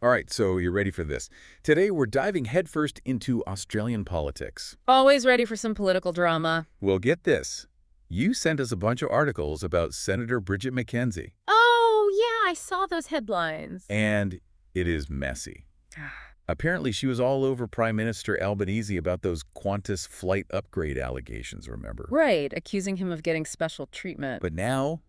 All right, so you're ready for this. Today, we're diving headfirst into Australian politics. Always ready for some political drama. Well, get this. You sent us a bunch of articles about Senator Bridget McKenzie, Oh, yeah, I saw those headlines. and it is messy. Apparently, she was all over Prime Minister Albanese about those Qantas flight upgrade allegations, remember? Right, accusing him of getting special treatment. But now,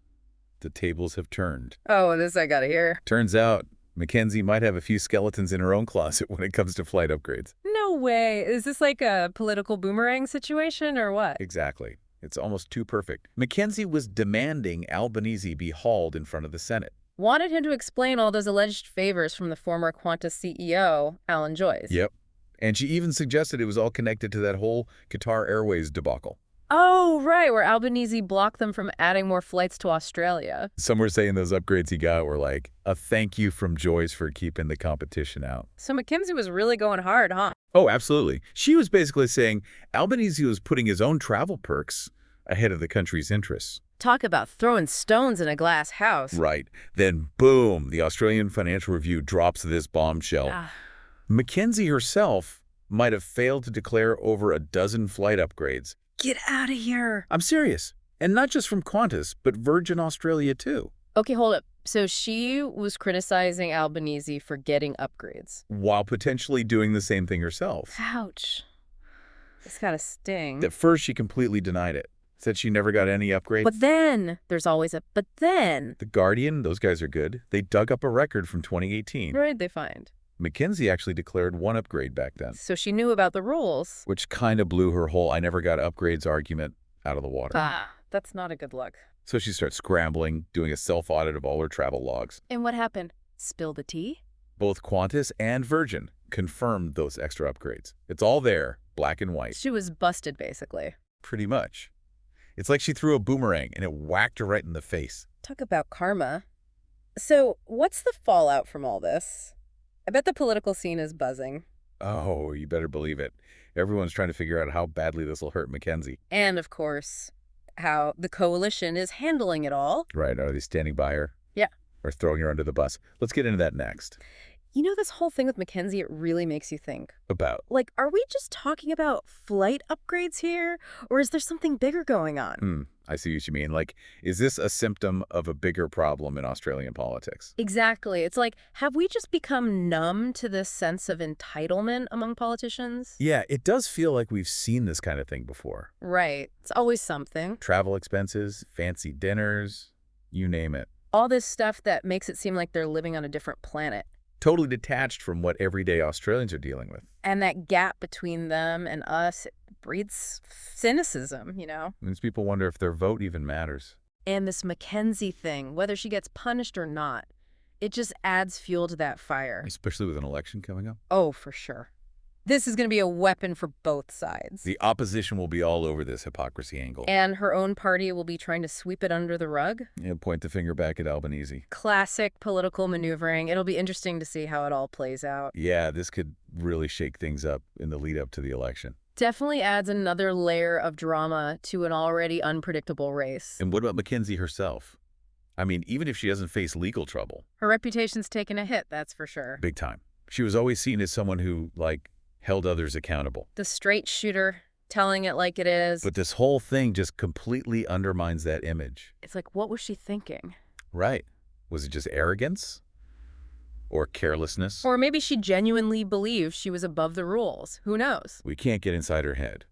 the tables have turned. Oh, this I gotta hear. Turns out, McKenzie might have a few skeletons in her own closet when it comes to flight upgrades. No way. Is this like a political boomerang situation or what? Exactly. It's almost too perfect. McKenzie was demanding Albanese be hauled in front of the Senate. Wanted him to explain all those alleged favors from the former Qantas CEO, Alan Joyce. Yep. And she even suggested it was all connected to that whole Qatar Airways debacle. Oh, right, where Albanese blocked them from adding more flights to Australia. Some were saying those upgrades he got were like a thank you from Joyce for keeping the competition out. So McKenzie was really going hard, huh? Oh, absolutely. She was basically saying Albanese was putting his own travel perks ahead of the country's interests. Talk about throwing stones in a glass house. Right. Then, boom, the Australian Financial Review drops this bombshell. McKenzie herself might have failed to declare over a dozen flight upgrades. Get out of here. I'm serious. And not just from Qantas, but Virgin Australia, too. Okay, hold up. So she was criticizing Albanese for getting upgrades. While potentially doing the same thing herself. Ouch. It's got a sting. At first, she completely denied it. Said she never got any upgrades. But then, there's always a but then. The Guardian, those guys are good. They dug up a record from 2018. Right, they find. McKenzie actually declared one upgrade back then. So she knew about the rules. Which kind of blew her whole I never got upgrades argument out of the water. That's not a good look. So she starts scrambling, doing a self-audit of all her travel logs. And what happened? Spill the tea? Both Qantas and Virgin confirmed those extra upgrades. It's all there, black and white. She was busted, basically. Pretty much. It's like she threw a boomerang and it whacked her right in the face. Talk about karma. So, what's the fallout from all this? I bet the political scene is buzzing. Oh, you better believe it. Everyone's trying to figure out how badly this will hurt McKenzie. And, of course, how the coalition is handling it all. Right, are they standing by her? Yeah. Or throwing her under the bus? Let's get into that next. You know, this whole thing with McKenzie, it really makes you think. About? Like, are we just talking about flight upgrades here? Or is there something bigger going on? I see what you mean. Like, is this a symptom of a bigger problem in Australian politics? Exactly. It's like, have we just become numb to this sense of entitlement among politicians? Yeah, it does feel like we've seen this kind of thing before. Right. It's always something. Travel expenses, fancy dinners, you name it. All this stuff that makes it seem like they're living on a different planet. Totally detached from what everyday Australians are dealing with. And that gap between them and us breeds cynicism, you know? Makes people wonder if their vote even matters. And this McKenzie thing, whether she gets punished or not, it just adds fuel to that fire. Especially with an election coming up. Oh, for sure. This is going to be a weapon for both sides. The opposition will be all over this hypocrisy angle. And her own party will be trying to sweep it under the rug. Yeah, point the finger back at Albanese. Classic political maneuvering. It'll be interesting to see how it all plays out. Yeah, this could really shake things up in the lead up to the election. Definitely adds another layer of drama to an already unpredictable race. And what about McKenzie herself? I mean, even if she doesn't face legal trouble. Her reputation's taken a hit, that's for sure. Big time. She was always seen as someone who, like, held others accountable. The straight shooter, telling it like it is. But this whole thing just completely undermines that image. It's like, what was she thinking? Right. Was it just arrogance? Or carelessness? Or maybe she genuinely believed she was above the rules. Who knows? We can't get inside her head.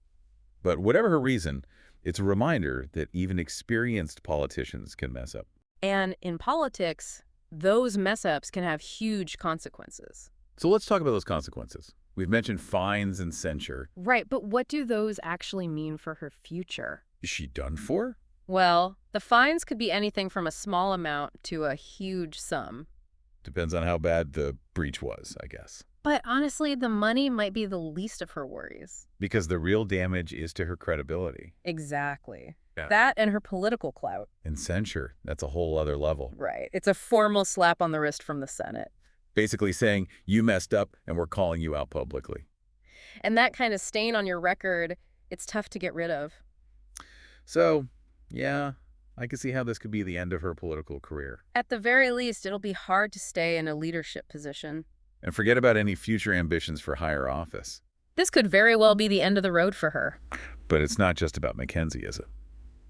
But whatever her reason, it's a reminder that even experienced politicians can mess up. And in politics, those mess-ups can have huge consequences. So let's talk about those consequences. We've mentioned fines and censure. Right, but what do those actually mean for her future? Is she done for? Well, the fines could be anything from a small amount to a huge sum. Depends on how bad the breach was, I guess. But honestly, the money might be the least of her worries. Because the real damage is to her credibility. Exactly. Yeah. That and her political clout. And censure, that's a whole other level. Right. It's a formal slap on the wrist from the Senate. Basically saying, you messed up and we're calling you out publicly. And that kind of stain on your record, it's tough to get rid of. So, yeah, I can see how this could be the end of her political career. At the very least, it'll be hard to stay in a leadership position. And forget about any future ambitions for higher office. This could very well be the end of the road for her. But it's not just about Mackenzie, is it?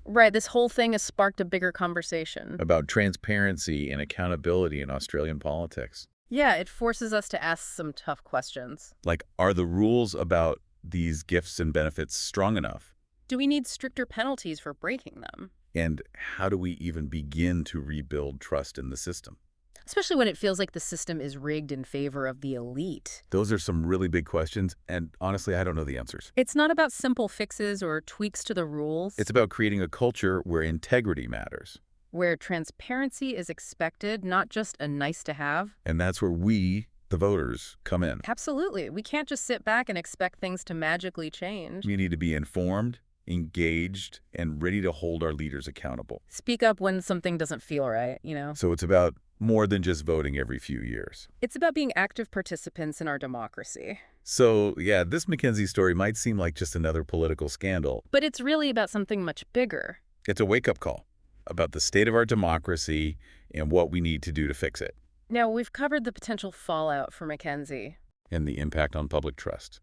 Right, this whole thing has sparked a bigger conversation. About transparency and accountability in Australian politics. Yeah, it forces us to ask some tough questions. Like, are the rules about these gifts and benefits strong enough? Do we need stricter penalties for breaking them? And how do we even begin to rebuild trust in the system? Especially when it feels like the system is rigged in favor of the elite. Those are some really big questions, and honestly, I don't know the answers. It's not about simple fixes or tweaks to the rules. It's about creating a culture where integrity matters. Where transparency is expected, not just a nice to have. And that's where we, the voters, come in. Absolutely. We can't just sit back and expect things to magically change. We need to be informed, engaged, and ready to hold our leaders accountable. Speak up when something doesn't feel right, you know? So it's about more than just voting every few years. It's about being active participants in our democracy. So, yeah, this Mackenzie story might seem like just another political scandal. But it's really about something much bigger. It's a wake-up call about the state of our democracy and what we need to do to fix it. Now, we've covered the potential fallout for Mackenzie. And the impact on public trust.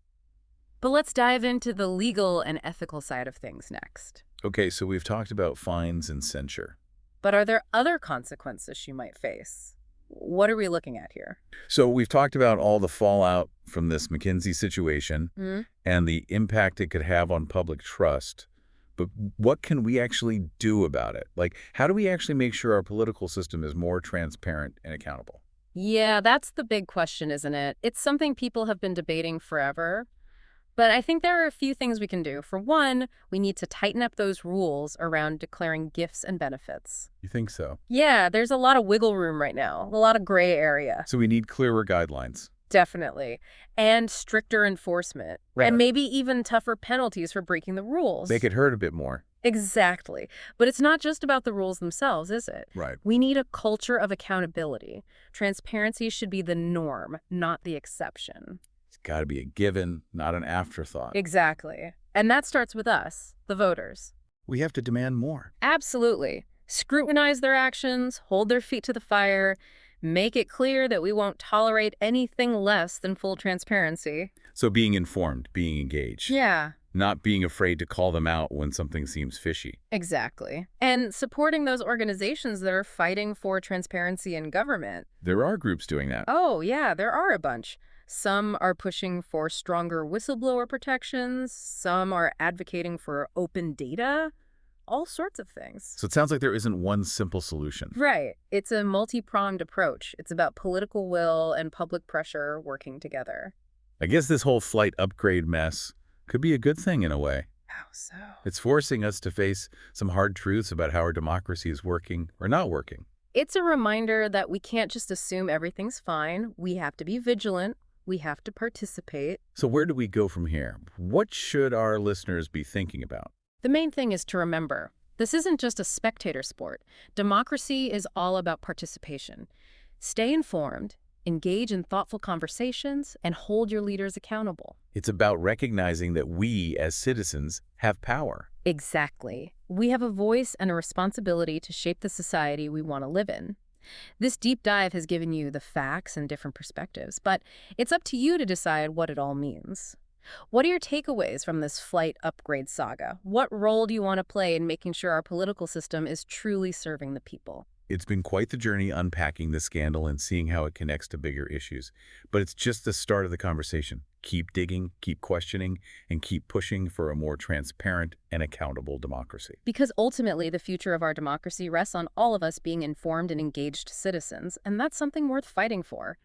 But let's dive into the legal and ethical side of things next. Okay, so we've talked about fines and censure. But are there other consequences she might face? What are we looking at here? So we've talked about all the fallout from this Mackenzie situation and the impact it could have on public trust. But what can we actually do about it? Like, how do we actually make sure our political system is more transparent and accountable? Yeah, that's the big question, isn't it? It's something people have been debating forever. But I think there are a few things we can do. For one, we need to tighten up those rules around declaring gifts and benefits. You think so? Yeah, there's a lot of wiggle room right now, a lot of gray area. So we need clearer guidelines. Definitely. And stricter enforcement. Right. And maybe even tougher penalties for breaking the rules. Make it hurt a bit more. Exactly. But it's not just about the rules themselves, is it? Right. We need a culture of accountability. Transparency should be the norm, not the exception. It's got to be a given, not an afterthought. Exactly. And that starts with us, the voters. We have to demand more. Absolutely. Scrutinize their actions, hold their feet to the fire, make it clear that we won't tolerate anything less than full transparency. So being informed, being engaged. Yeah. Not being afraid to call them out when something seems fishy. Exactly. And supporting those organizations that are fighting for transparency in government. There are groups doing that. Oh, yeah, there are a bunch. Some are pushing for stronger whistleblower protections. Some are advocating for open data. All sorts of things. So it sounds like there isn't one simple solution. Right. It's a multi-pronged approach. It's about political will and public pressure working together. I guess this whole flight upgrade mess could be a good thing in a way. How so? It's forcing us to face some hard truths about how our democracy is working or not working. It's a reminder that we can't just assume everything's fine. We have to be vigilant. We have to participate. So where do we go from here? What should our listeners be thinking about? The main thing is to remember, this isn't just a spectator sport. Democracy is all about participation. Stay informed, engage in thoughtful conversations, and hold your leaders accountable. It's about recognizing that we, as citizens, have power. Exactly. We have a voice and a responsibility to shape the society we want to live in. This deep dive has given you the facts and different perspectives, but it's up to you to decide what it all means. What are your takeaways from this flight upgrade saga? What role do you want to play in making sure our political system is truly serving the people? It's been quite the journey unpacking the scandal and seeing how it connects to bigger issues. But it's just the start of the conversation. Keep digging, keep questioning, and keep pushing for a more transparent and accountable democracy. Because ultimately, the future of our democracy rests on all of us being informed and engaged citizens, and that's something worth fighting for.